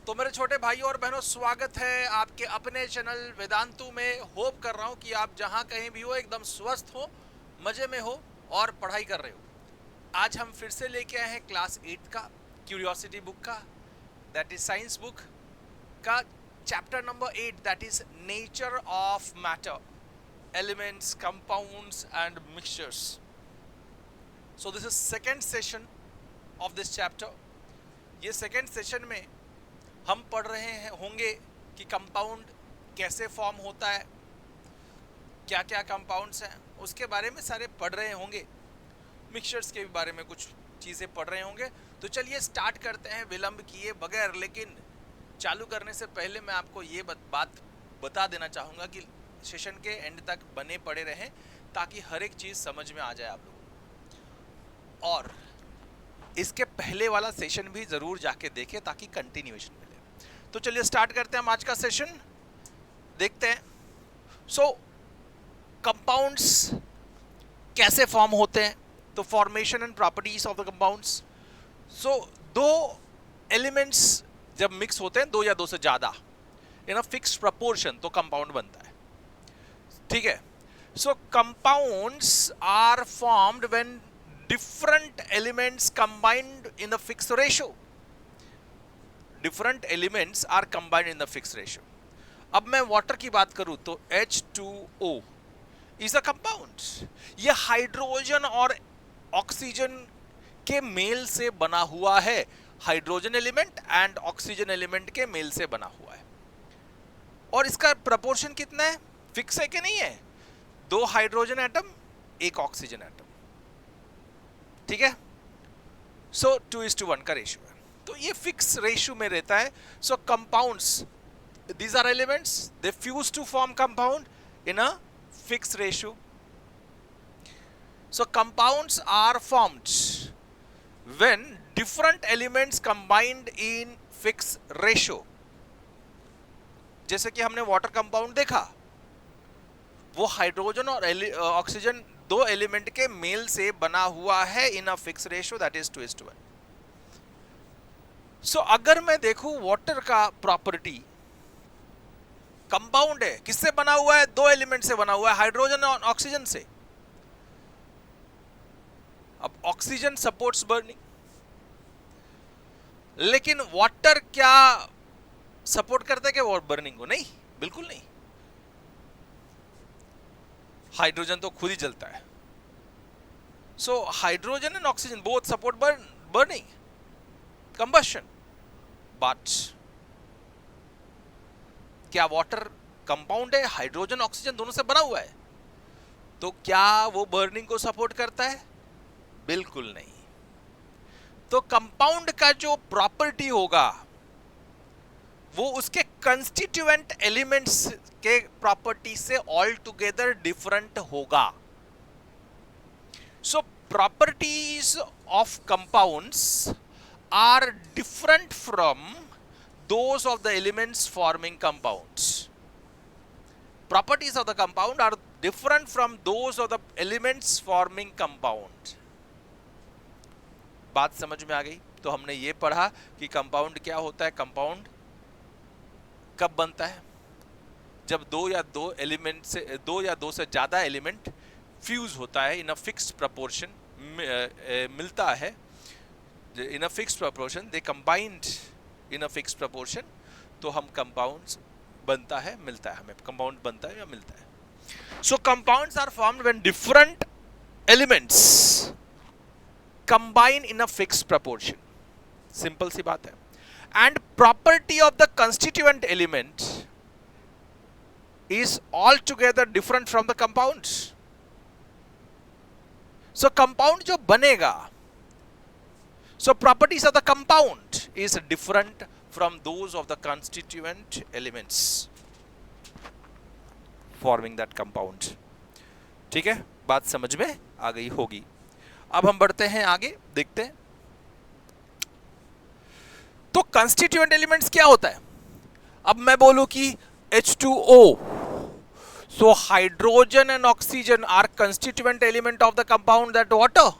तो मेरे छोटे भाइयों और बहनों, स्वागत है आपके अपने चैनल वेदांतु में। होप कर रहा हूं कि आप जहां कहीं भी हो एकदम स्वस्थ हो, मजे में हो और पढ़ाई कर रहे हो। आज हम फिर से लेके आए हैं क्लास 8 का क्यूरियोसिटी बुक का, दैट इज साइंस बुक का chapter number 8, that is nature of matter, elements, compounds and mixtures. So this is second session of this chapter. ये सेकेंड सेशन में हम पढ़ रहे हैं होंगे कि कंपाउंड कैसे फॉर्म होता है, क्या क्या कंपाउंड्स हैं उसके बारे में सारे पढ़ रहे होंगे, मिक्सचर्स के बारे में कुछ चीज़ें पढ़ रहे होंगे। तो चलिए स्टार्ट करते हैं विलंब किए बगैर। लेकिन चालू करने से पहले मैं आपको ये बात बता देना चाहूँगा कि सेशन के एंड तक बने पड़े रहें ताकि हर एक चीज़ समझ में आ जाए आप लोगों। और इसके पहले वाला सेशन भी ज़रूर जाके देखें ताकि कंटिन्यूएशन मिले। तो चलिए स्टार्ट करते हैं हम आज का सेशन, देखते हैं। सो कंपाउंड्स कैसे फॉर्म होते हैं, तो formation and properties of the compounds. So दो एलिमेंट्स जब मिक्स होते हैं, दो या दो से ज्यादा, इन अ फिक्स्ड प्रपोर्शन, तो कंपाउंड बनता है। ठीक है। So compounds are formed when different elements combined in the fixed ratio. Different elements are combined in the fixed ratio. अब मैं वाटर की बात करूं तो H2O is a compound. ये हाइड्रोजन और ऑक्सीजन के मेल से बना हुआ है। Hydrogen element and oxygen element के मेल से बना हुआ है। और इसका प्रपोर्शन कितना है, फिक्स है कि नहीं है? 2 हाइड्रोजन एटम, 1 ऑक्सीजन एटम। ठीक है। सो 2:1 का रेशियो है, तो ये फिक्स रेशियो में रहता है। So compounds, these are elements, they fuse to form compound in a fix ratio. So compounds are formed when different elements combined in fix ratio. जैसे कि हमने वाटर कंपाउंड देखा, वो हाइड्रोजन और ऑक्सीजन दो एलिमेंट के मेल से बना हुआ है in a fix ratio, that is 2:1। So अगर मैं देखूं वाटर का प्रॉपर्टी, कंपाउंड है, किससे बना हुआ है? 2 एलिमेंट से बना हुआ है, हाइड्रोजन और ऑक्सीजन से। अब ऑक्सीजन सपोर्ट्स बर्निंग, लेकिन वाटर क्या सपोर्ट करता है क्या बर्निंग को? नहीं, बिल्कुल नहीं। हाइड्रोजन तो खुद ही जलता है। सो hydrogen and oxygen both support burning, combustion. But क्या वाटर कंपाउंड है? हाइड्रोजन ऑक्सीजन दोनों से बना हुआ है, तो क्या वो बर्निंग को सपोर्ट करता है? बिल्कुल नहीं। तो कंपाउंड का जो प्रॉपर्टी होगा वो उसके कंस्टिट्यूएंट एलिमेंट्स के प्रॉपर्टी से ऑल टुगेदर डिफरेंट होगा। So properties of compounds are different from those of the elements forming compounds. Properties of the compound are different from those of the elements forming compound. बात समझ में आ गई? तो हमने ये पढ़ा कि कंपाउंड क्या होता है। कंपाउंड कब बनता है? जब दो या दो से ज्यादा एलिमेंट फ्यूज होता है इन अ फिक्स्ड प्रपोर्शन, मिलता है in a fixed proportion, they combined in a fixed proportion, तो हम कंपाउंड्स बनता है, मिलता है, हमें कंपाउंड बनता है या मिलता है। So compounds are formed when different elements combine in a fixed proportion. Simple सी बात है। And property of the constituent element is altogether different from the compounds. So compound जो बनेगा, so properties of the compound is different from those of the constituent elements forming that compound. ठीक है, बात समझ में आ गई होगी। अब हम बढ़ते हैं आगे, देखते हैं। तो कंस्टिट्यूएंट एलिमेंट्स क्या होता है? अब मैं बोलूं कि H2O, so hydrogen and oxygen are constituent element of the compound that water.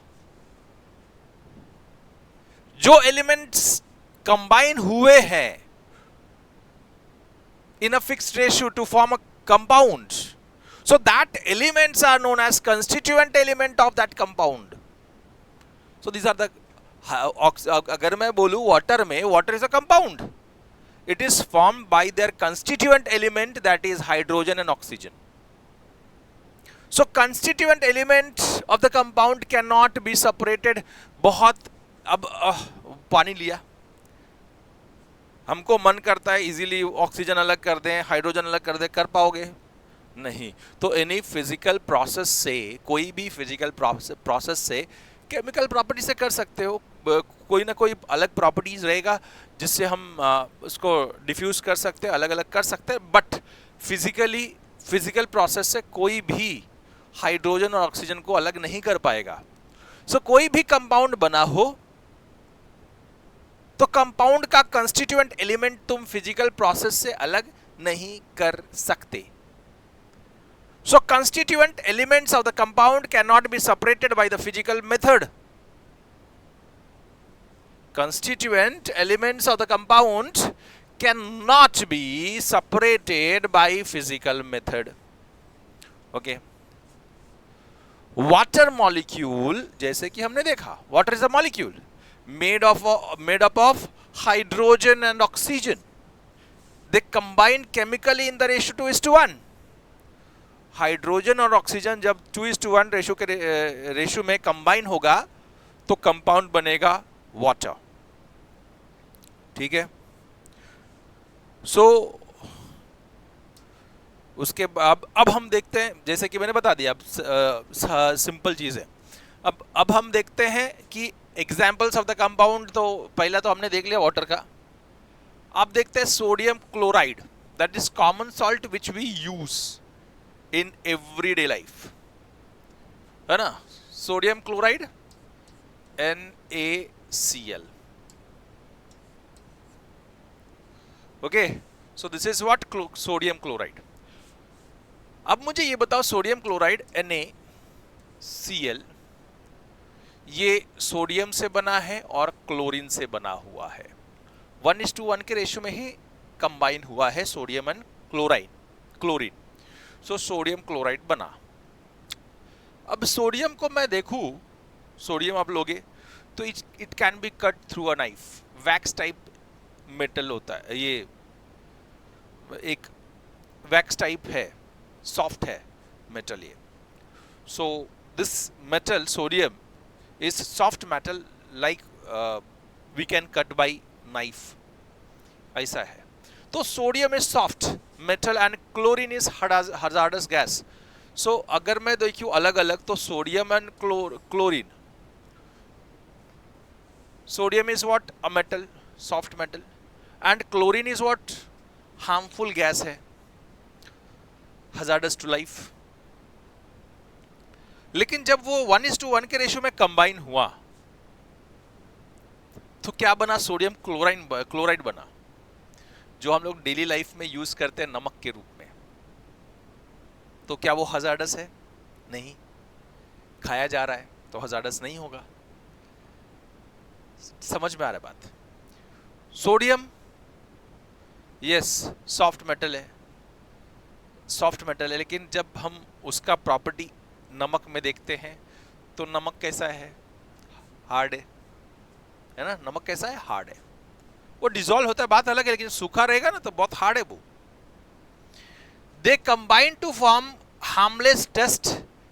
जो एलिमेंट्स कंबाइन हुए हैं in a fixed ratio to form a compound. So that elements are known as constituent element of that compound. So these are the, अगर मैं बोलूं water में, water is a compound. It is formed by their constituent element, that is hydrogen and oxygen. So constituent element of the compound cannot be separated. बहुत अब पानी लिया, हमको मन करता है इजीली ऑक्सीजन अलग कर दें, हाइड्रोजन अलग कर दें, कर पाओगे? नहीं. तो एनी फिजिकल प्रोसेस से, कोई भी फिजिकल प्रोसेस से केमिकल प्रॉपर्टी से कर सकते हो. कोई ना कोई अलग प्रॉपर्टीज रहेगा जिससे हम उसको डिफ्यूज कर सकते हैं, अलग अलग कर सकते हैं. बट फिजिकल प्रोसेस से कोई भी हाइड्रोजन और ऑक्सीजन को अलग नहीं कर पाएगा. सो कोई भी कंपाउंड बना हो तो कंपाउंड का कंस्टिट्यूएंट एलिमेंट तुम फिजिकल प्रोसेस से अलग नहीं कर सकते. So constituent elements of the compound cannot be separated by the physical method. Constituent elements of the compound cannot be separated by physical method. Okay. Water molecule, जैसे कि हमने देखा, water is a molecule made up of hydrogen and oxygen. They combine chemically in the ratio 2:1. Hydrogen और oxygen जब 2:1 ratio के ratio में combine होगा तो कंपाउंड बनेगा वाटर. ठीक है. सो उसके अब हम देखते हैं, जैसे कि मैंने बता दिया, अब सिंपल चीज है. अब हम देखते हैं कि एग्जांपल्स ऑफ द कंपाउंड. तो पहला तो हमने देख लिया वाटर का. अब देखते हैं sodium chloride, that is common salt which we use in everyday life, है ना. Sodium chloride NaCl. Okay. So this is what, sodium chloride. अब मुझे ये बताओ, सोडियम क्लोराइड NaCl ये सोडियम से बना है और क्लोरीन से बना हुआ है. 1:1 के रेशियो में ही कंबाइन हुआ है sodium and chlorine. So sodium chloride बना. अब सोडियम को मैं देखूं, सोडियम आप लोगे तो it can be cut through a knife. Wax type metal होता है, ये एक वैक्स टाइप है, सॉफ्ट है मेटल ये. So this metal sodium is soft metal, like we can cut by knife, ऐसा है. तो sodium is soft metal and chlorine is hazardous gas. So अगर मैं देखूं अलग अलग, तो sodium and chlorine, sodium is what, a metal, soft metal, and chlorine is what, harmful gas है, हजार्डस टू लाइफ. लेकिन जब वो 1:1 के रेशियो में कंबाइन हुआ तो क्या बना, सोडियम क्लोराइड बना, जो हम लोग डेली लाइफ में यूज करते हैं नमक के रूप में. तो क्या वो हजार्डस है? नहीं. खाया जा रहा है तो हजार्डस नहीं होगा. समझ में आ रहा है बात? सोडियम यस सॉफ्ट मेटल है, लेकिन जब हम उसका प्रॉपर्टी नमक में देखते हैं तो नमक कैसा है? हार्ड है ना. नमक कैसा है? हार्ड है. वो डिसॉल्व होता है बात अलग है, लेकिन सूखा रहेगा ना तो बहुत हार्ड है वो. They combine to form harmless taste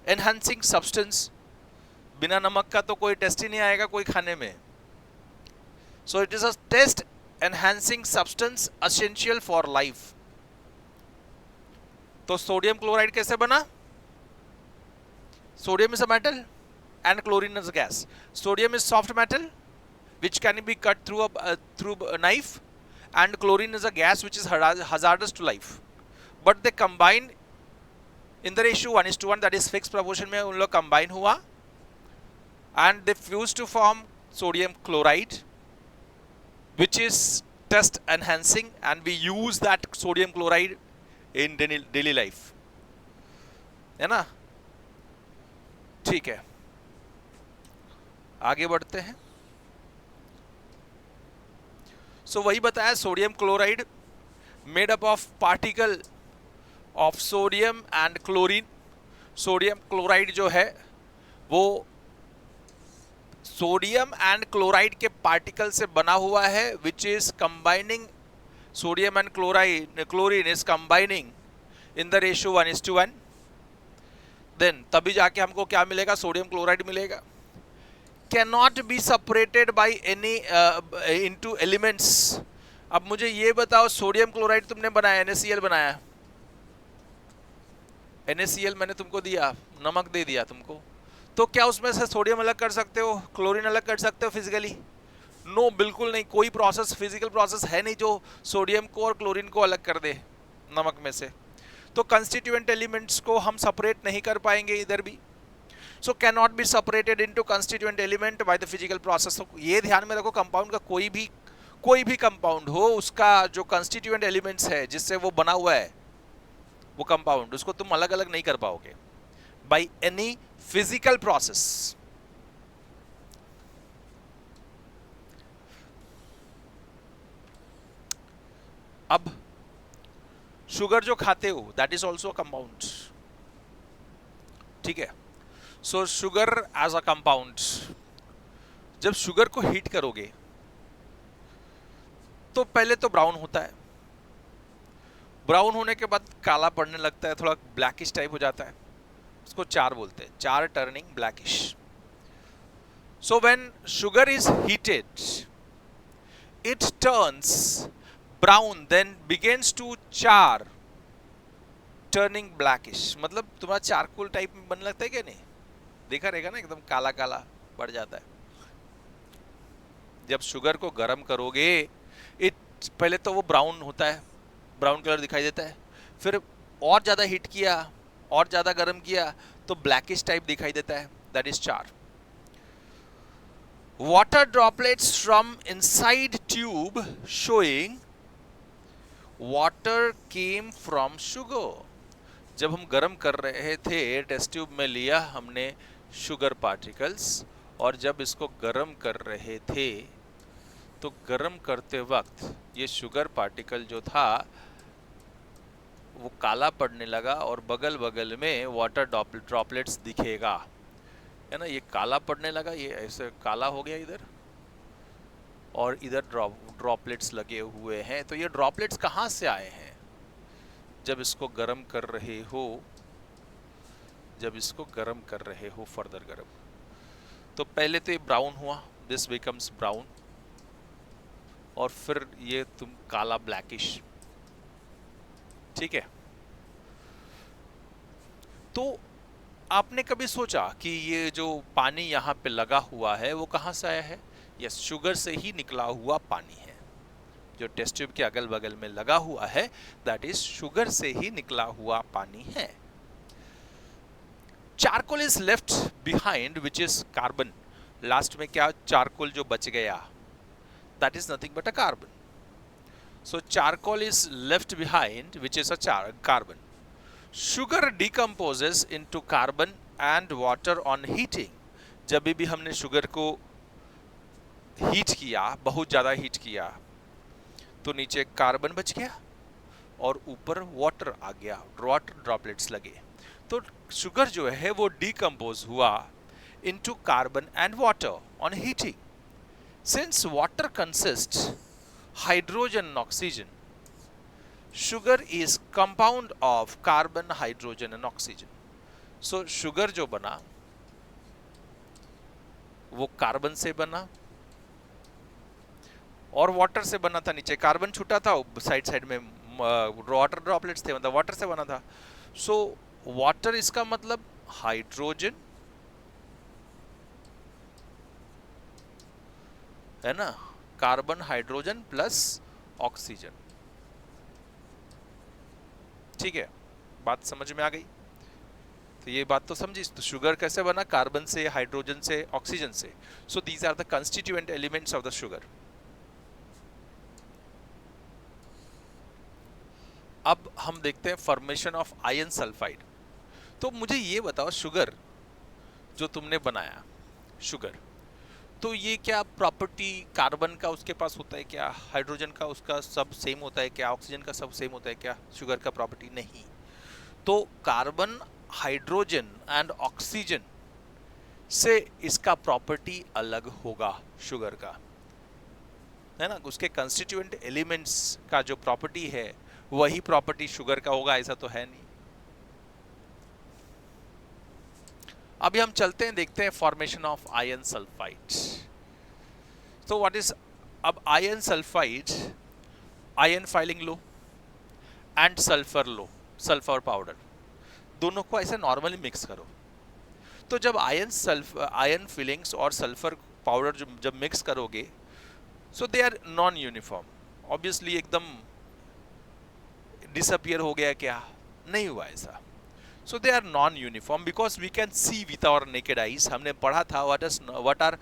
enhancing substance. बिना नमक का तो कोई टेस्ट ही नहीं आएगा कोई खाने में. So it is a taste enhancing substance essential for life. तो सोडियम क्लोराइड कैसे बना? Sodium is a metal and chlorine is a gas. Sodium is soft metal which can be cut through a knife, and chlorine is a gas which is hazardous to life. But they combine in the ratio 1:1, that is fixed proportion में उन लोग combine हुआ, and they fuse to form sodium chloride which is test enhancing, and we use that sodium chloride in daily life, है ना. ठीक है, आगे बढ़ते हैं. सो वही बताया, sodium chloride made up of particle of sodium and chlorine. Sodium chloride जो है वो सोडियम एंड क्लोराइड के पार्टिकल से बना हुआ है, which is combining sodium and chlorine is combining in the ratio 1:1। Then तभी जाके हमको क्या मिलेगा, सोडियम क्लोराइड मिलेगा। Can not be separated by any into elements. अब मुझे ये बताओ, सोडियम क्लोराइड तुमने बनाया, NaCl बनाया, NaCl मैंने तुमको दिया, नमक दे दिया तुमको, तो क्या उसमें से सोडियम अलग कर सकते हो, क्लोरीन अलग कर सकते हो फिजिकली? नो, बिल्कुल नहीं। कोई प्रोसेस, फिजिकल प्रोसेस है नहीं जो सोडियम को और क्लोरीन को अलग कर दे नमक में से। तो कंस्टिट्यूएंट एलिमेंट्स को हम सेपरेट नहीं कर पाएंगे इधर भी। So can not be separated into constituent element by the physical process. तो ये ध्यान में रखो, कंपाउंड का कोई भी कंपाउंड हो, उसका जो कंस्टिट्यूएंट एलिमेंट्स है जिससे वो बना हुआ है वो कंपाउंड, उसको तुम अलग अलग नहीं कर पाओगे बाय एनी फिजिकल प्रोसेस। अब शुगर जो खाते हो दैट इज ऑल्सो कंपाउंड, ठीक है। So sugar as a compound, जब शुगर को हीट करोगे तो पहले तो ब्राउन होता है, ब्राउन होने के बाद काला पड़ने लगता है, थोड़ा ब्लैकिश टाइप हो जाता है, उसको चार बोलते हैं, char turning blackish. So when sugar is heated it turns brown then begins to char turning blackish. मतलब तुम्हारा चारकोल टाइप में बनने लगता है क्या? नहीं, देखा रहेगा ना, एकदम काला काला पड़ जाता है। जब शुगर को गर्म करोगे इट पहले तो वो ब्राउन होता है, ब्राउन कलर दिखाई देता है, फिर और ज्यादा हीट किया और ज्यादा गर्म किया तो ब्लैकिश टाइप दिखाई देता है, दैट इज चार। Water droplets from inside tube showing water came from sugar. जब हम गर्म कर रहे थे, टेस्ट ट्यूब में लिया हमने शुगर पार्टिकल्स, और जब इसको गर्म कर रहे थे तो गर्म करते वक्त ये शुगर पार्टिकल जो था वो काला पड़ने लगा और बगल बगल में वाटर ड्रॉपलेट्स दिखेगा, है ना। ये काला पड़ने लगा, ये ऐसे काला हो गया इधर, और इधर ड्रॉपलेट्स लगे हुए हैं। तो ये ड्रॉपलेट्स कहाँ से आए हैं? जब इसको गर्म कर रहे हो, जब इसको गर्म कर रहे हो फर्दर गर्म, तो पहले तो ये ब्राउन हुआ, दिस बिकम्स ब्राउन, और फिर ये तुम काला ब्लैकिश, ठीक है। तो आपने कभी सोचा कि ये जो पानी यहाँ पे लगा हुआ है वो कहाँ से आया है? यस, शुगर से ही निकला हुआ पानी है। जो टेस्ट ट्यूब के अगल बगल में लगा हुआ है दैट इज शुगर से ही निकला हुआ पानी है। Charcoal is left behind which is carbon. Last में क्या चारकोल जो बच गया, that is nothing but a carbon. So charcoal is left behind which is a carbon. Sugar decomposes into carbon and water on heating. जब भी हमने sugar को heat किया, बहुत ज्यादा हीट किया, तो नीचे कार्बन बच गया और ऊपर वाटर आ गया, वाटर ड्रॉपलेट्स लगे। तो शुगर जो है वो डिकम्पोज हुआ into carbon and water on heating. Since water consist hydrogen and oxygen, sugar is compound of carbon, hydrogen and oxygen. So sugar जो बना वो कार्बन से बना और वाटर से बना था, नीचे कार्बन छूटा था, साइड साइड में वाटर ड्रॉपलेट्स थे, मतलब वाटर से बना था। सो वाटर इसका मतलब हाइड्रोजन, है ना, कार्बन हाइड्रोजन प्लस ऑक्सीजन, ठीक है। बात समझ में आ गई? तो ये बात तो समझी। तो शुगर कैसे बना? कार्बन से, हाइड्रोजन से, ऑक्सीजन से। So these are the constituent elements of the sugar. अब हम देखते हैं फॉर्मेशन ऑफ आयरन सल्फाइड। तो मुझे ये बताओ, शुगर जो तुमने बनाया, शुगर, तो ये क्या प्रॉपर्टी कार्बन का उसके पास होता है क्या, हाइड्रोजन का उसका सब सेम होता है क्या, ऑक्सीजन का सब सेम होता है क्या शुगर का प्रॉपर्टी? नहीं। तो कार्बन, हाइड्रोजन एंड ऑक्सीजन से इसका प्रॉपर्टी अलग होगा शुगर का, है ना। उसके कंस्टिट्यूएंट एलिमेंट्स का जो प्रॉपर्टी है वही प्रॉपर्टी शुगर का होगा, ऐसा तो है नहीं। अभी हम चलते हैं, देखते हैं फॉर्मेशन ऑफ आयरन सल्फाइड। तो व्हाट इज, अब आयरन सल्फाइड, आयरन फाइलिंग लो एंड सल्फर लो, सल्फर पाउडर, दोनों को ऐसे नॉर्मली मिक्स करो। तो जब आयरन फिलिंग्स और सल्फर पाउडर जब मिक्स करोगे, so they are non uniform. Obviously एकदम डिसअपियर हो गया क्या? नहीं हुआ ऐसा। So they are non-uniform because we can see with our naked eyes. हमने पढ़ा था what are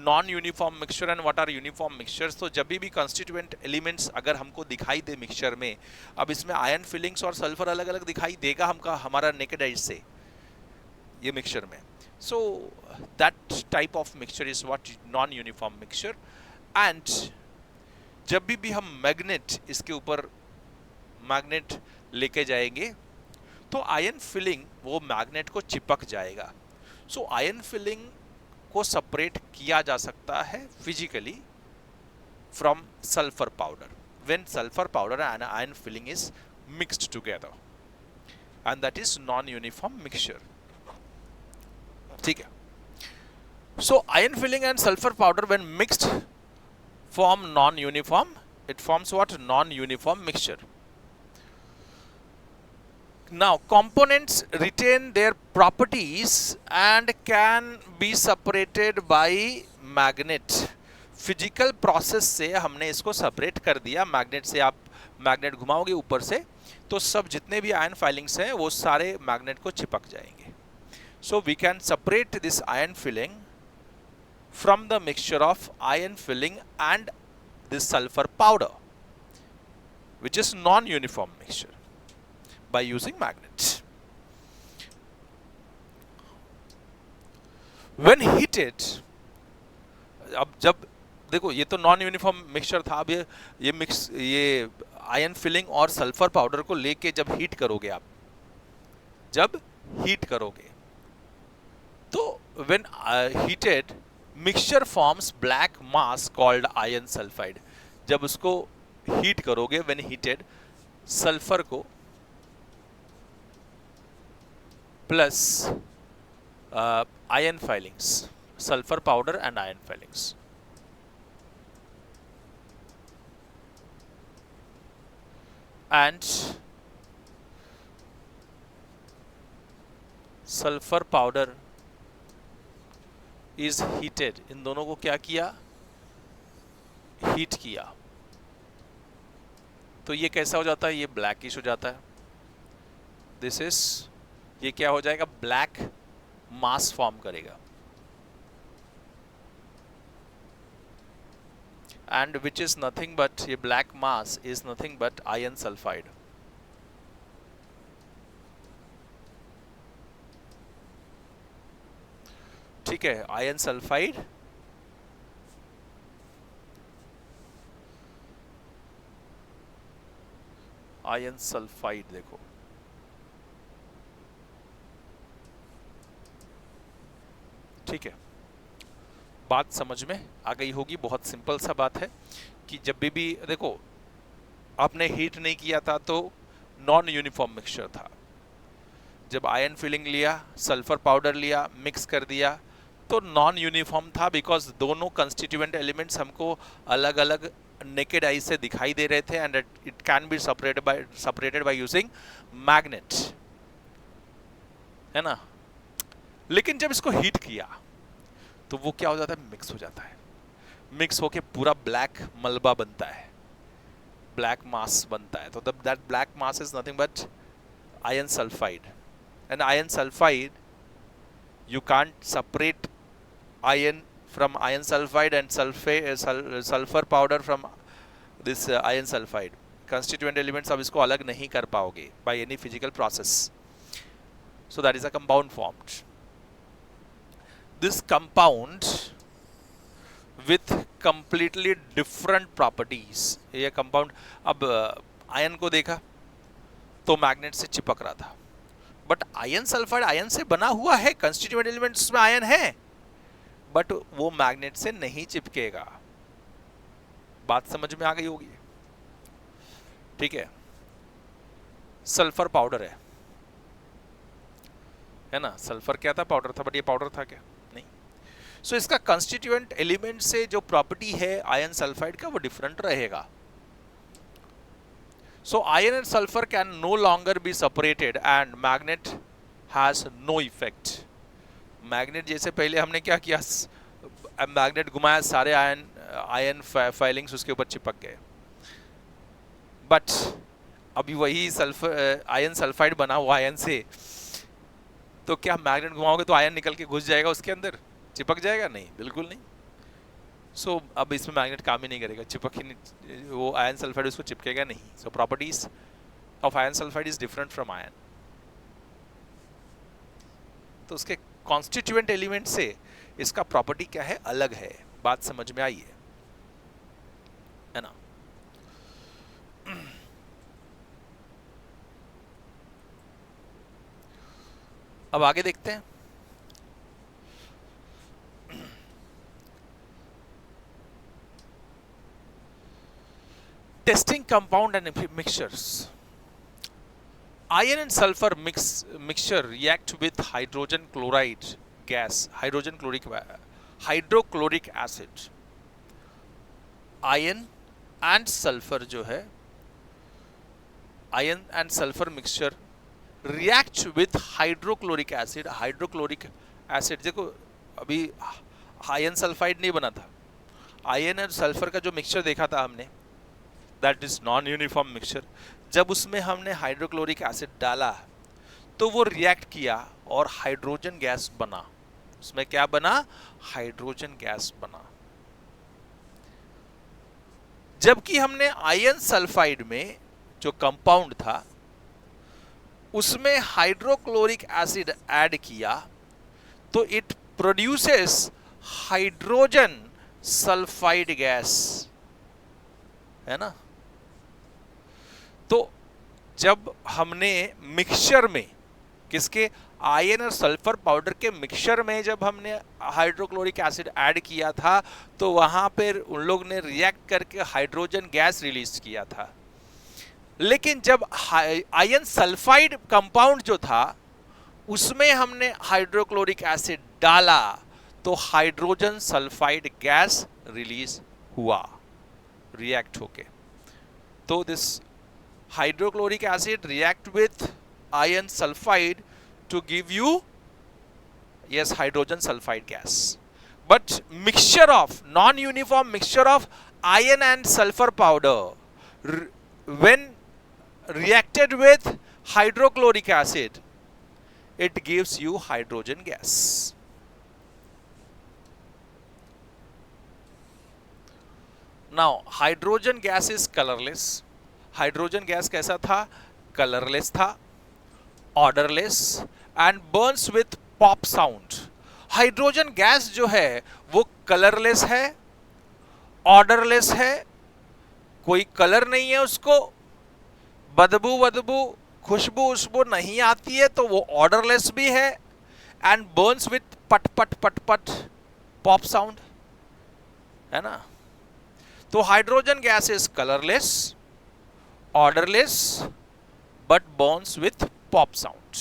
non-uniform mixture and what are uniform mixtures. तो जब भी constituent elements अगर हमको दिखाई दे मिक्सचर में, अब इसमें आयरन फिलिंग्स और सल्फर अलग अलग दिखाई देगा हमका हमारा naked eyes से ये मिक्सचर में। So that type of mixture is what non-uniform mixture. And जब भी हम मैग्नेट इसके ऊपर मैग्नेट लेके जाएंगे तो आयन फिलिंग वो मैग्नेट को चिपक जाएगा। सो आयन फिलिंग को सेपरेट किया जा सकता है physically from sulphur powder when sulphur powder and iron filing is mixed together, and that is non uniform mixture. ठीक है। So iron filling and sulphur powder when mixed form non uniform, it forms what? Non uniform mixture. Now components retain their properties and can be separated by magnet. Physical process से हमने इसको separate कर दिया। Magnet से आप magnet घुमाओगे ऊपर से तो सब जितने भी आयन फाइलिंग्स हैं वो सारे मैग्नेट को चिपक जाएंगे। So we can separate this iron filling from the mixture of iron filling and this sulphur powder which is non uniform mixture by using magnets. When heated, अब जब देखो ये तो नॉन यूनिफॉर्म मिक्सचर था, अब ये आयन फिलिंग और sulphur powder को लेके जब हीट करोगे आप, जब हीट करोगे तो when heated mixture forms black mass called iron sulfide. जब उसको हीट करोगे when heated, सल्फर को plus iron filings, sulfur powder and iron filings. And sulfur powder is heated. इन दोनों को क्या किया? हीट किया। तो ये कैसा हो जाता है? ये ब्लैकिश हो जाता है। दिस इज, ये क्या हो जाएगा? ब्लैक मास फॉर्म करेगा, and which is nothing but, ये black mass is nothing but iron sulphide. ठीक है, आयरन सल्फाइड आयरन सल्फाइड देखो, ठीक है, बात समझ में आ गई होगी। बहुत सिंपल सा बात है कि जब भी देखो आपने हीट नहीं किया था तो नॉन यूनिफॉर्म मिक्सचर था। जब आयरन फिलिंग लिया, सल्फर पाउडर लिया, मिक्स कर दिया तो नॉन यूनिफॉर्म था, बिकॉज दोनों कंस्टिट्यूएंट एलिमेंट्स हमको अलग अलग नेकेड आई से दिखाई दे रहे थे, and it can be separated by using magnet, है ना। लेकिन जब इसको हीट किया तो वो क्या हो जाता है? मिक्स हो जाता है। मिक्स होके पूरा ब्लैक मलबा बनता है, ब्लैक मास बनता है। तो that black mass is nothing but iron sulphide, and iron sulphide you can't separate iron from iron sulfide and sulfur powder from this iron sulfide. Constituent elements अब इसको अलग नहीं कर पाओगे by any physical process. So that is a compound formed. This compound with completely different properties. ये compound, अब ion को देखा तो मैग्नेट से चिपक रहा था, बट आयन सल्फाइड आयन से बना हुआ है, कंस्टिट्यूएंट एलिमेंट्स में आयन है, बट वो मैग्नेट से नहीं चिपकेगा। बात समझ में आ गई होगी, ठीक है। सल्फर पाउडर है ना, सल्फर क्या था, पाउडर था, बट ये पाउडर था क्या, नहीं। सो इसका कंस्टिट्यूएंट एलिमेंट से जो प्रॉपर्टी है आयन सल्फाइड का वो डिफरेंट रहेगा। So iron and sulphur can no longer be separated and magnet has no effect. Magnet जैसे पहले हमने क्या किया, मैग्नेट घुमाया, सारे आयन फाइलिंग्स उसके ऊपर चिपक गए, बट अभी वही सल्फर आयन सल्फाइड बना हुआ आयन से, तो क्या मैग्नेट घुमाओगे तो आयन निकल के घुस जाएगा उसके अंदर, चिपक जाएगा, नहीं, बिल्कुल नहीं। सो अब इसमें मैग्नेट काम ही नहीं करेगा, चिपक ही नहीं, वो आयन सल्फाइड उसको चिपकेगा नहीं। So properties of iron sulphide is different from iron. तो उसके कॉन्स्टिट्यूएंट एलिमेंट से इसका प्रॉपर्टी क्या है, अलग है। बात समझ में आई है ना। अब आगे देखते हैं। Testing compound and mixtures. Iron and sulfur mixture react with hydrogen chloride gas, hydrochloric acid। Ion and sulphur जो है, ion and sulphur mixture react with hydrochloric acid. Hydrochloric acid देखो, अभी आयन सल्फाइड नहीं बना था, आयन और sulphur का जो मिक्सचर देखा था हमने, that is non uniform mixture. जब उसमें हमने हाइड्रोक्लोरिक एसिड डाला तो वो रिएक्ट किया और हाइड्रोजन गैस बना। उसमें क्या बना, हाइड्रोजन गैस बना। जबकि हमने आयन सल्फाइड में जो कंपाउंड था उसमें हाइड्रोक्लोरिक एसिड ऐड किया तो it produces hydrogen sulphide gas, है ना। तो जब हमने मिक्सचर में, किसके, आयन और सल्फर पाउडर के मिक्सचर में जब हमने हाइड्रोक्लोरिक एसिड ऐड किया था तो वहां पर उन लोग ने रिएक्ट करके हाइड्रोजन गैस रिलीज किया था। लेकिन जब आयन सल्फाइड कंपाउंड जो था उसमें हमने हाइड्रोक्लोरिक एसिड डाला तो हाइड्रोजन सल्फाइड गैस रिलीज हुआ रिएक्ट होके। तो this hydrochloric acid react with iron sulfide to give you, yes, hydrogen sulfide gas. But mixture of, non-uniform mixture of iron and sulfur powder when reacted with hydrochloric acid, it gives you hydrogen gas. Now hydrogen gas is colorless. Hydrogen gas कैसा था, colourless था, odourless and Burns with pop sound. Hydrogen gas जो है वो colourless है, odourless है, कोई colour नहीं है उसको, बदबू खुशबू उशबू नहीं आती है, तो वो ऑर्डरलेस भी है, एंड बर्न्स विथ पट पट पट पट पॉप साउंड, है ना। तो hydrogen gas is colourless, odourless but Burns with pop sound.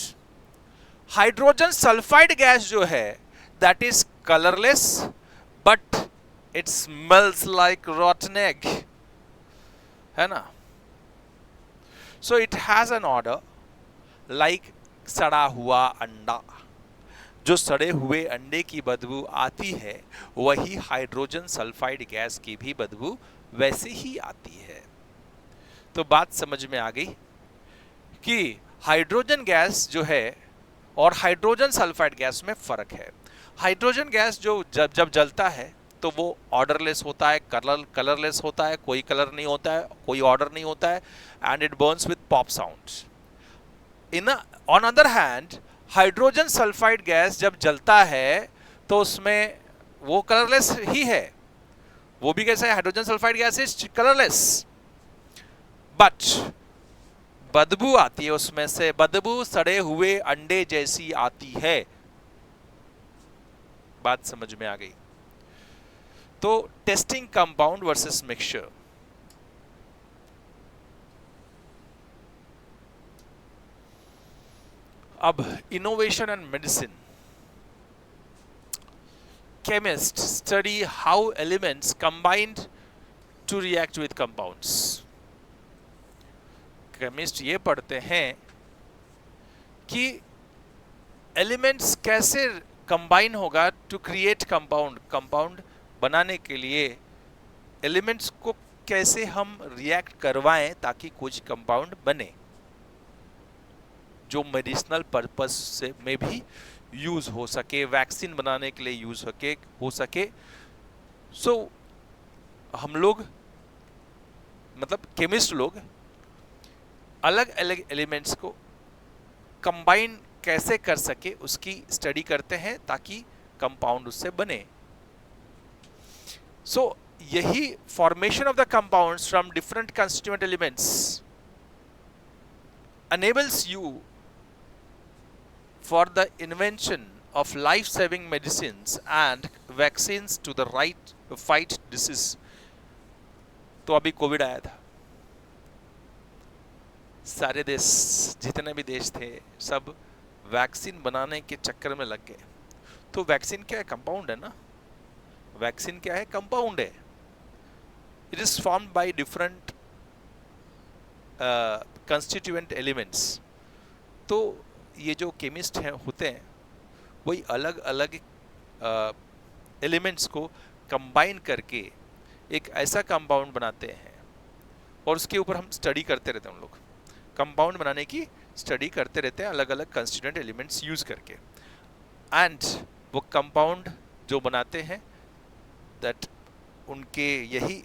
Hydrogen sulphide gas जो है that is colourless but it smells like रॉटन egg, है ना। So it has an order like सड़ा हुआ अंडा। जो सड़े हुए अंडे की बदबू आती है वही हाइड्रोजन सल्फाइड गैस की भी बदबू वैसे ही आती है। तो बात समझ में आ गई कि हाइड्रोजन गैस जो है और हाइड्रोजन सल्फाइड गैस में फर्क है। हाइड्रोजन गैस जो जब जलता है तो वो ऑर्डरलेस होता है, कलरलेस होता है, कोई कलर नहीं होता है, कोई ऑर्डर नहीं होता है, and it Burns with pop sound. On other hand hydrogen sulphide gas जब जलता है तो उसमें वो कलरलेस ही है, वो भी कैसा है, hydrogen sulphide gas is colourless, but बदबू आती है उसमें से, बदबू सड़े हुए अंडे जैसी आती है। बात समझ में आ गई? तो टेस्टिंग कंपाउंड वर्सेस मिक्सचर। अब innovation and medicine. Chemists study how elements combined to react with compounds. Chemist ये पढ़ते हैं कि एलिमेंट्स कैसे कंबाइन होगा टू क्रिएट कंपाउंड, कंपाउंड बनाने के लिए एलिमेंट्स को कैसे हम रिएक्ट करवाएं ताकि कुछ कंपाउंड बने जो मेडिसिनल पर्पस से में भी यूज हो सके, वैक्सीन बनाने के लिए यूज हो सके। सो हम लोग मतलब केमिस्ट लोग अलग अलग एलिमेंट्स को कंबाइन कैसे कर सके उसकी स्टडी करते हैं ताकि कंपाउंड उससे बने। सो यही formation of the compounds from different constituent elements enables you for the invention of life-saving medicines and vaccines to the right fight disease। तो अभी कोविड आया था, सारे देश जितने भी देश थे सब वैक्सीन बनाने के चक्कर में लग गए। तो वैक्सीन क्या है? कंपाउंड है ना। वैक्सीन क्या है? कंपाउंड है। It is formed by different constituent elements. तो ये जो केमिस्ट हैं होते हैं वही अलग अलग एलिमेंट्स को कंबाइन करके एक ऐसा कंपाउंड बनाते हैं और उसके ऊपर हम स्टडी करते रहते हैं। हम लोग कंपाउंड बनाने की स्टडी करते रहते हैं अलग अलग कंस्टिट्यूएंट एलिमेंट्स यूज करके, एंड वो कंपाउंड जो बनाते हैं दैट उनके यही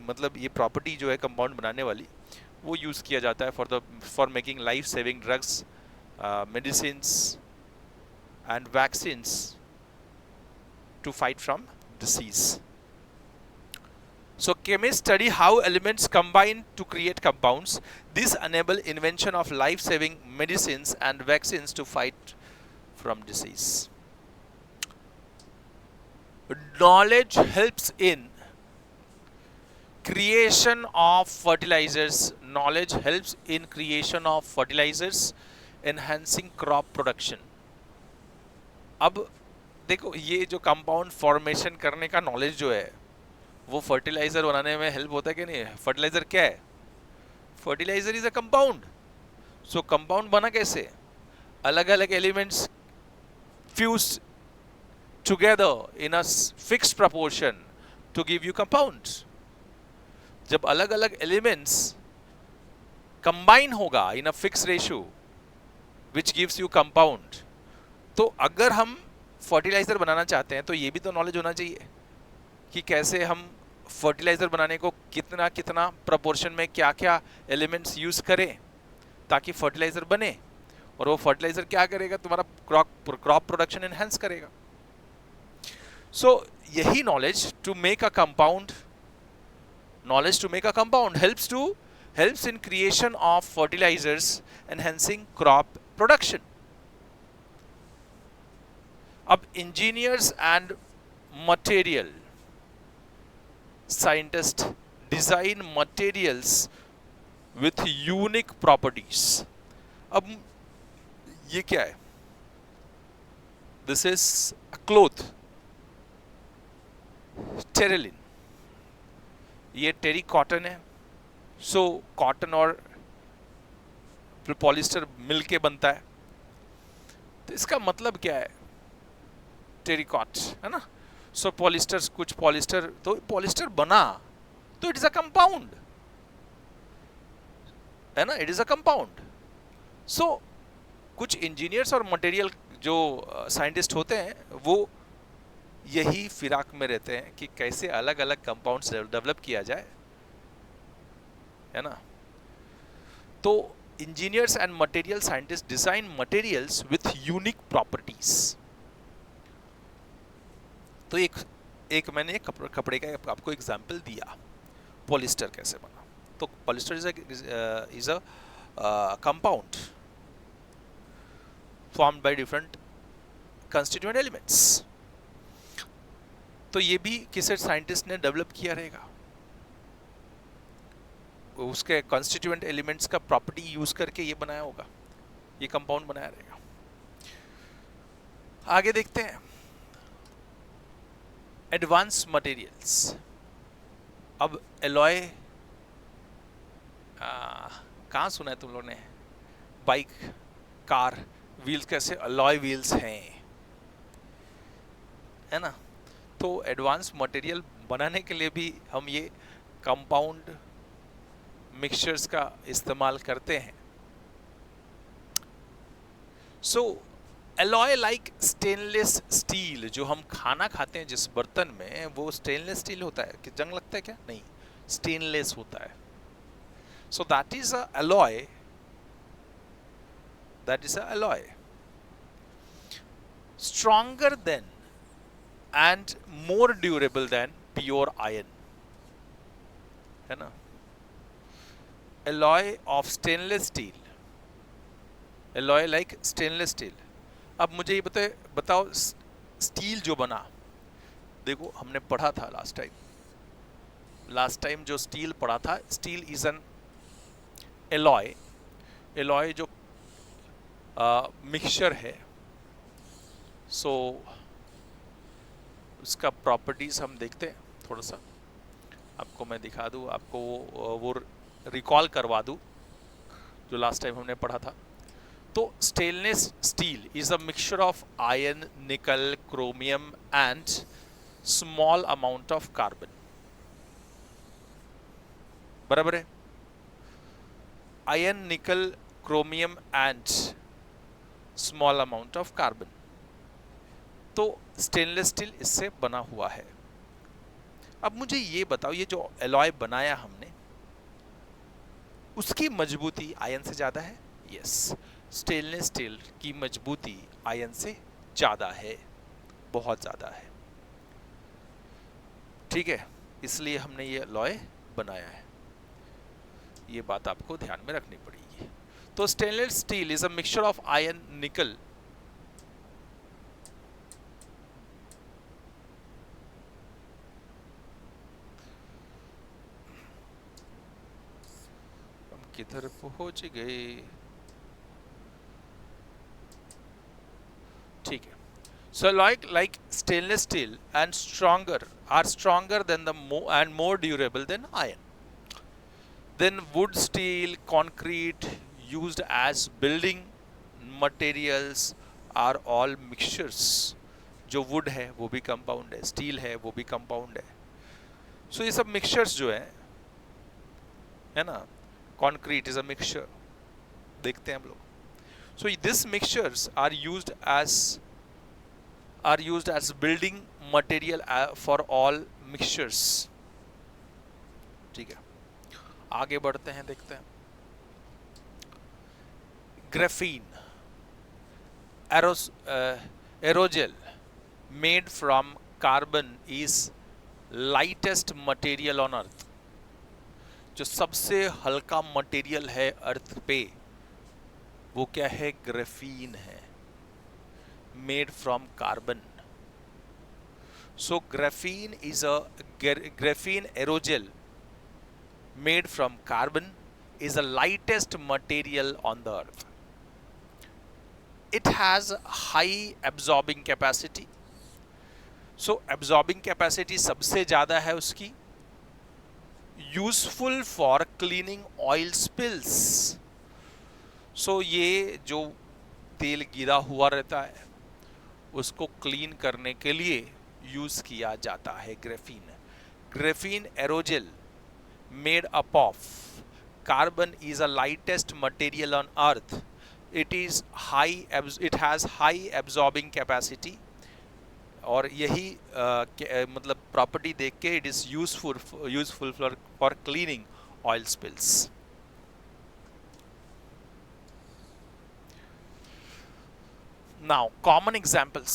मतलब ये प्रॉपर्टी जो है कंपाउंड बनाने वाली वो यूज किया जाता है for making life saving drugs, medicines and vaccines to fight from disease. So chemists study how elements combine to create compounds. This enable invention of life-saving medicines and vaccines to fight from disease. Knowledge helps in creation of fertilizers. Knowledge helps in creation of fertilizers, enhancing crop production. अब देखो ये जो compound formation करने का knowledge जो है वो fertiliser बनाने में हेल्प होता है कि नहीं? फर्टिलाइजर क्या है? Fertiliser is a compound. So compound बना कैसे? अलग अलग elements fuse together in a fixed proportion to give you compound. जब अलग अलग एलिमेंट्स कंबाइन होगा in a fix ratio which gives you compound, तो अगर हम फर्टिलाइजर बनाना चाहते हैं तो ये भी तो नॉलेज होना चाहिए कि कैसे हम फर्टिलाइजर बनाने को कितना कितना प्रोपोर्शन में क्या क्या एलिमेंट्स यूज करें ताकि फर्टिलाइजर बने, और वो फर्टिलाइजर क्या करेगा? तुम्हारा क्रॉप प्रोडक्शन एनहांस करेगा। सो यही knowledge to make a compound, knowledge to make a compound helps in creation of fertilizers, enhancing crop production. अब engineers and material scientists design materials with unique properties. अब ये क्या है? This is a cloth, terylene. ये टेरी cotton है। So cotton और polyester मिलके बनता है, तो इसका मतलब क्या है? टेरिकॉट है ना। सो पॉलिस्टर, कुछ पॉलिस्टर, तो पॉलिस्टर बना तो इट इज अ कंपाउंड है ना, इट इज अ कंपाउंड। सो कुछ इंजीनियर्स और मटेरियल जो साइंटिस्ट होते हैं वो यही फिराक में रहते हैं कि कैसे अलग अलग कंपाउंड्स डेवलप किया जाए, है ना। तो engineers and material scientist design materials with unique properties. तो एक एक मैंने एक कपड़े का आपको एग्जाम्पल दिया, पॉलिस्टर कैसे बना। तो polyester is a compound formed by different constituent elements. तो ये भी किसी साइंटिस्ट ने डेवलप किया रहेगा, उसके कंस्टिट्यूएंट एलिमेंट्स का प्रॉपर्टी यूज करके ये बनाया होगा, ये कंपाउंड बनाया रहेगा। आगे देखते हैं एडवांस मटेरियल्स। अब एलॉय कहाँ सुना है तुम लोगों ने, बाइक कार व्हील्स कैसे अलॉय व्हील्स हैं, है ना। तो एडवांस मटेरियल बनाने के लिए भी हम ये कंपाउंड मिक्सचर्स का इस्तेमाल करते हैं। सो एलॉय लाइक स्टेनलेस स्टील, जो हम खाना खाते हैं जिस बर्तन में, वो स्टेनलेस स्टील होता है कि जंग लगता है क्या, नहीं, स्टेनलेस होता है। So that is a alloy, that is a alloy stronger than and more durable than pure iron, है ना। alloy of stainless steel, alloy like stainless steel। अब मुझे ये बताओ स्टील जो बना, देखो हमने पढ़ा था लास्ट टाइम जो स्टील पढ़ा था, steel is an alloy, alloy जो मिक्सचर है। सो उसका प्रॉपर्टीज हम देखते हैं, थोड़ा सा आपको मैं दिखा दूँ, आपको वो रिकॉल करवा दूँ जो लास्ट टाइम हमने पढ़ा था। तो stainless steel is a mixture of iron, nickel, chromium and small amount of carbon, बराबर है। Iron, nickel, chromium and small amount of carbon, तो स्टेनलेस स्टील इससे बना हुआ है। अब मुझे ये बताओ, ये जो एलॉय बनाया हमने, उसकी मजबूती आयरन से ज्यादा है? यस, स्टेनलेस स्टील की मजबूती आयरन से ज्यादा है, बहुत ज्यादा है, ठीक है। इसलिए हमने ये एलॉय बनाया है, ये बात आपको ध्यान में रखनी पड़ेगी। तो stainless steel is a mixture of iron, निकल, किधर पहुंच गए, ठीक है। So like stainless steel and are stronger than the more durable than iron. Then wood, steel, concrete used as building materials are all mixtures. जो wood है वो भी compound है, steel है वो भी compound है। So ये सब mixtures जो है ना, concrete is a mixture, देखते हैं हम लोग। So these mixtures are used as building material for all mixtures, ठीक है। आगे बढ़ते हैं, देखते हैं। Graphene, aerogel made from carbon is lightest material on earth। जो सबसे हल्का मटेरियल है अर्थ पे वो क्या है? ग्राफीन है, made from carbon. So graphene is a graphene aerogel made from carbon is the lightest material on the earth. It has high absorbing capacity. So absorbing capacity सबसे ज़्यादा है उसकी। Useful for cleaning oil spills. So ये जो तेल गिरा हुआ रहता है उसको क्लीन करने के लिए यूज किया जाता है graphene. Graphene aerogel made up of carbon is a lightest material on earth. It has high absorbing capacity, और यही मतलब प्रॉपर्टी देख के it is useful for cleaning oil spills. Now, common examples.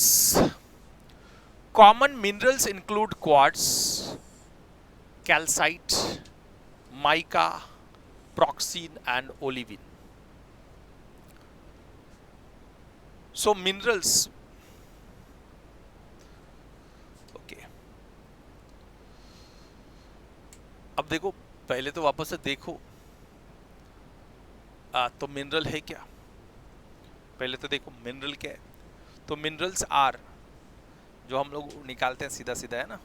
Common minerals include quartz, calcite, mica, pyroxene and olivine. So minerals, okay. अब देखो, पहले तो वापस से देखो तो मिनरल है क्या. पहले तो देखो मिनरल क्या है. तो मिनरल्स आर, जो हम लोग निकालते हैं सीधा सीधा, है ना.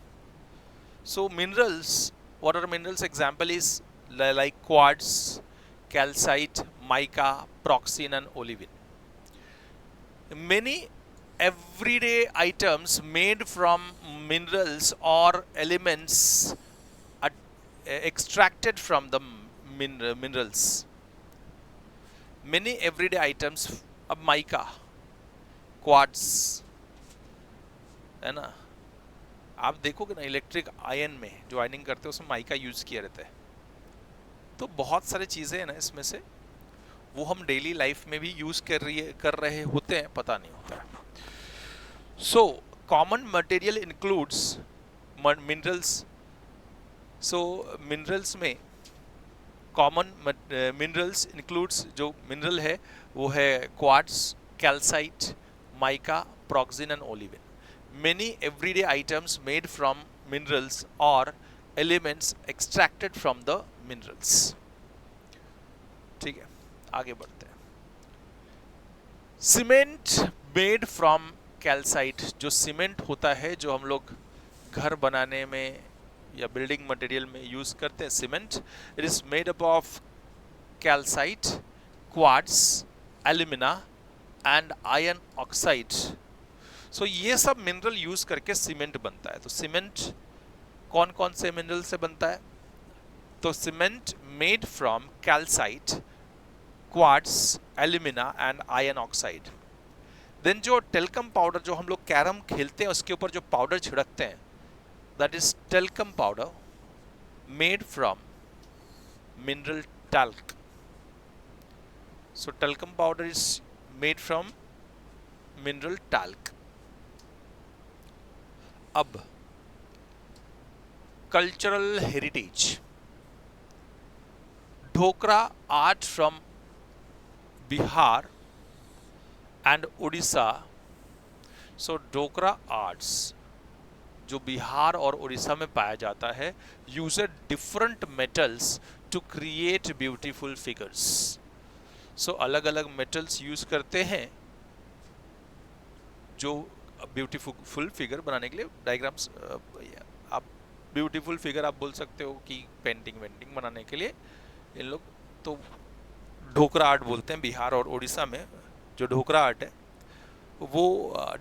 So minerals, what are minerals? Example is like quartz, calcite, mica, pyroxene and olivine. Many everyday items made from minerals or elements are extracted from the minerals. Many everyday items, अब माइका, क्वार्ट्स, है ना. आप देखोगे ना electric ion में जो ironing करते हैं उसमें माइका यूज किया रहता है. तो बहुत सारी चीजें हैं ना इसमें से, वो हम डेली लाइफ में भी यूज कर रहे होते हैं, पता नहीं होता है. So common material includes minerals. So minerals में कॉमन मिनरल्स इंक्लूड्स, जो मिनरल है वो है quartz, calcite, mica, pyroxene and olivine. Many everyday items made from minerals और elements extracted from the minerals. ठीक है, आगे बढ़ते हैं. सीमेंट मेड फ्रॉम कैल्साइट, जो सीमेंट होता है जो हम लोग घर बनाने में या बिल्डिंग मटेरियल में यूज करते हैं, cement. It is made up of calcite, quartz, alumina and iron oxide. So ये सब मिनरल यूज करके सीमेंट बनता है. तो सीमेंट कौन कौन से मिनरल से बनता है? तो cement made from calcite, quartz, alumina and iron oxide. Then जो टेल्कम पाउडर, जो हम लोग कैरम खेलते हैं उसके ऊपर जो पाउडर छिड़कते हैं, that is talcum powder made from mineral talc. So talcum powder is made from mineral talc. अब cultural heritage, Dhokra art from Bihar and Orissa. So Dhokra arts जो बिहार और उड़ीसा में पाया जाता है, used different metals to create beautiful figures. So अलग अलग metals use करते हैं जो ब्यूटीफुल फिगर बनाने के लिए. डायग्राम्स, आप ब्यूटीफुल फिगर आप बोल सकते हो कि पेंटिंग वेंटिंग बनाने के लिए इन लोग तो ढोकरा आर्ट बोलते हैं. बिहार और उड़ीसा में जो ढोकरा आर्ट है वो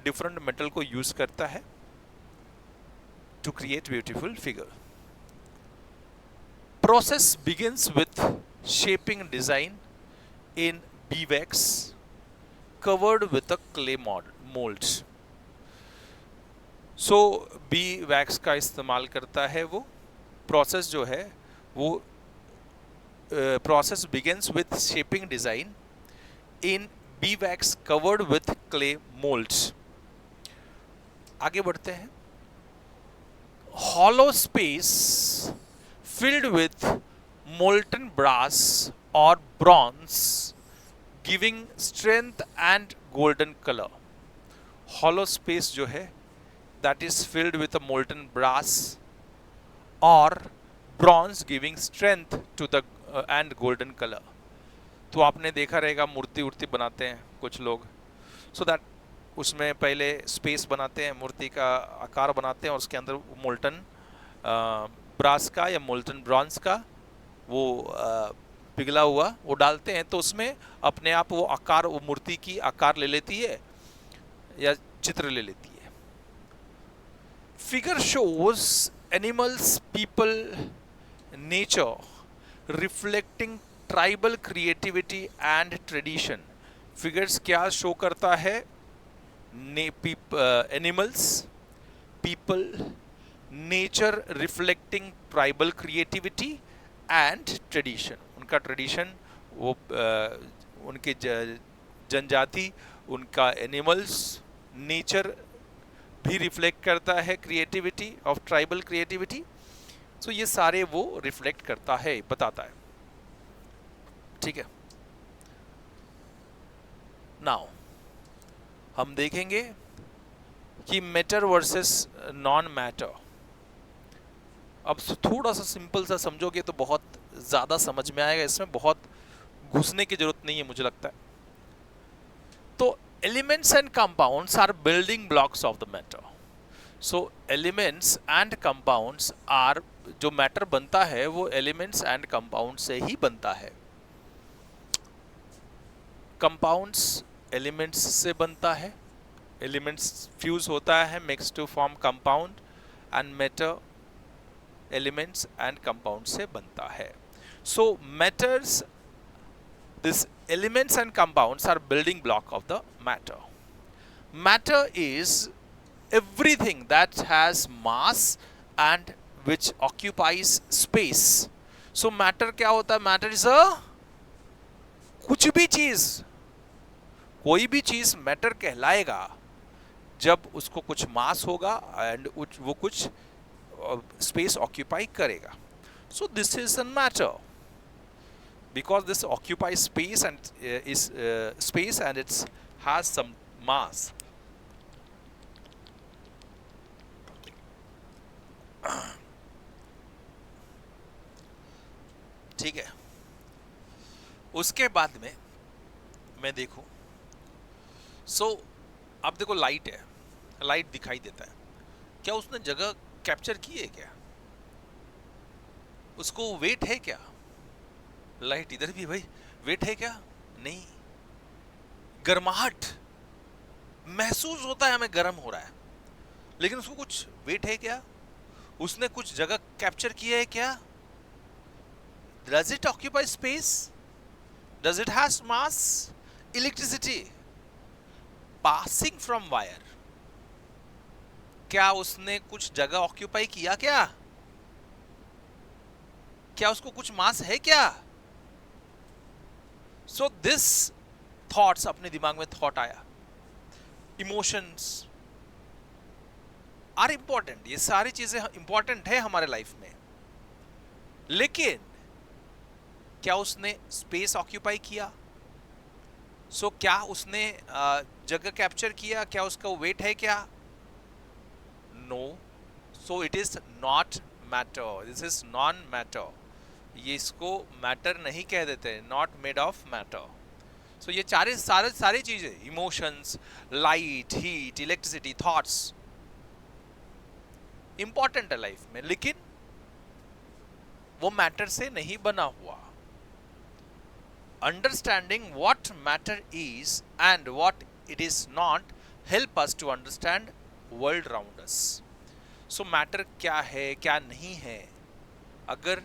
डिफरेंट मेटल को यूज करता है to create beautiful figure. Process begins with shaping design in beeswax covered with a clay mold. So beeswax का इस्तेमाल करता है वो. प्रोसेस जो है वो process begins with shaping design in beeswax covered with clay molds. आगे बढ़ते हैं. Hollow space filled with molten brass or bronze giving strength and golden color. Hollow space जो है that is filled with a molten brass or bronze giving strength to the and golden color. तो आपने देखा रहेगा मूर्ति उर्ति बनाते हैं कुछ लोग, so that उसमें पहले स्पेस बनाते हैं, मूर्ति का आकार बनाते हैं और उसके अंदर मोल्टन ब्रास का या मोल्टन ब्रॉन्ज का वो पिघला हुआ वो डालते हैं. तो उसमें अपने आप वो आकार, वो मूर्ति की आकार ले लेती है या चित्र ले लेती है. Figure shows animals, people, nature reflecting tribal creativity and tradition. Figures क्या शो करता है? animals, people, nature reflecting tribal creativity and tradition. उनका ट्रेडिशन, वो उनके जनजाति, उनका एनिमल्स, नेचर भी रिफ्लेक्ट करता है क्रिएटिविटी ऑफ ट्राइबल क्रिएटिविटी। सो ये सारे वो रिफ्लेक्ट करता है, बताता है। ठीक है, नाउ हम देखेंगे कि मैटर वर्सेस नॉन मैटर। अब थोड़ा सा सिंपल सा समझोगे तो बहुत ज़्यादा समझ में आएगा, इसमें बहुत घुसने की जरूरत नहीं है मुझे लगता है। तो elements and compounds are building blocks of the matter. So elements and compounds are, जो मैटर बनता है वो एलिमेंट्स एंड कंपाउंड से ही बनता है। कंपाउंड्स एलिमेंट्स से बनता है, एलिमेंट्स फ्यूज होता है, mix to form compound, and matter elements and compound से बनता है। So matters, this elements and compounds are building block of the matter. Matter is everything that has mass and which occupies space. So matter क्या होता है? Matter is a, कुछ भी चीज, कोई भी चीज मैटर कहलाएगा जब उसको कुछ मास होगा एंड वो कुछ स्पेस ऑक्यूपाई करेगा। सो this is an matter because this occupies space and is space and it has some mass. ठीक है, उसके बाद में मैं देखूं, सो अब देखो लाइट है, लाइट दिखाई देता है, क्या उसने जगह कैप्चर की है क्या? उसको वेट है क्या? लाइट इधर भी भाई वेट है क्या? नहीं। गर्माहट महसूस होता है हमें, गर्म हो रहा है, लेकिन उसको कुछ वेट है क्या? उसने कुछ जगह कैप्चर किया है क्या? Does it occupy space? Does it has mass? Electricity passing from wire, क्या उसने कुछ जगह ऑक्यूपाई किया क्या? क्या उसको कुछ मास है क्या? सो दिस थॉट्स, अपने दिमाग में थॉट आया, इमोशंस आर इंपॉर्टेंट, ये सारी चीजें इंपॉर्टेंट है हमारे लाइफ में, लेकिन क्या उसने स्पेस ऑक्यूपाई किया? सो क्या उसने जगह कैप्चर किया? क्या उसका वेट है क्या? No. So it is not matter, this is non matter, ये इसको मैटर नहीं कह देते, not made of matter. So ये सारी चीजें, emotions, light, heat, electricity, thoughts important है लाइफ में, लेकिन वो मैटर से नहीं बना हुआ। Understanding what matter is and what it is not help us to understand world around us. So matter क्या है, क्या नहीं है, अगर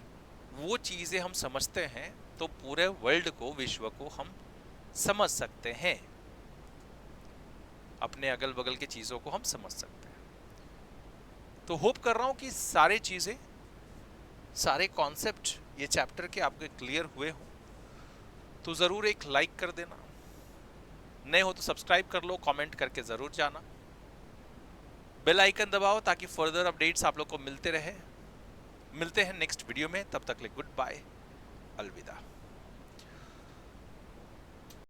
वो चीजें हम समझते हैं तो पूरे वर्ल्ड को, विश्व को हम समझ सकते हैं, अपने अगल बगल की चीजों को हम समझ सकते हैं। तो होप कर रहा हूं कि सारे चीजें, सारे कॉन्सेप्ट ये चैप्टर के आपके क्लियर हुए हों। तो जरूर एक लाइक कर देना, नए हो तो सब्सक्राइब कर लो, कमेंट करके जरूर जाना, बेल आइकन दबाओ ताकि फर्दर अपडेट्स आप लोग को मिलते रहे। मिलते हैं नेक्स्ट वीडियो में, तब तक के लिए गुड बाय, अलविदा।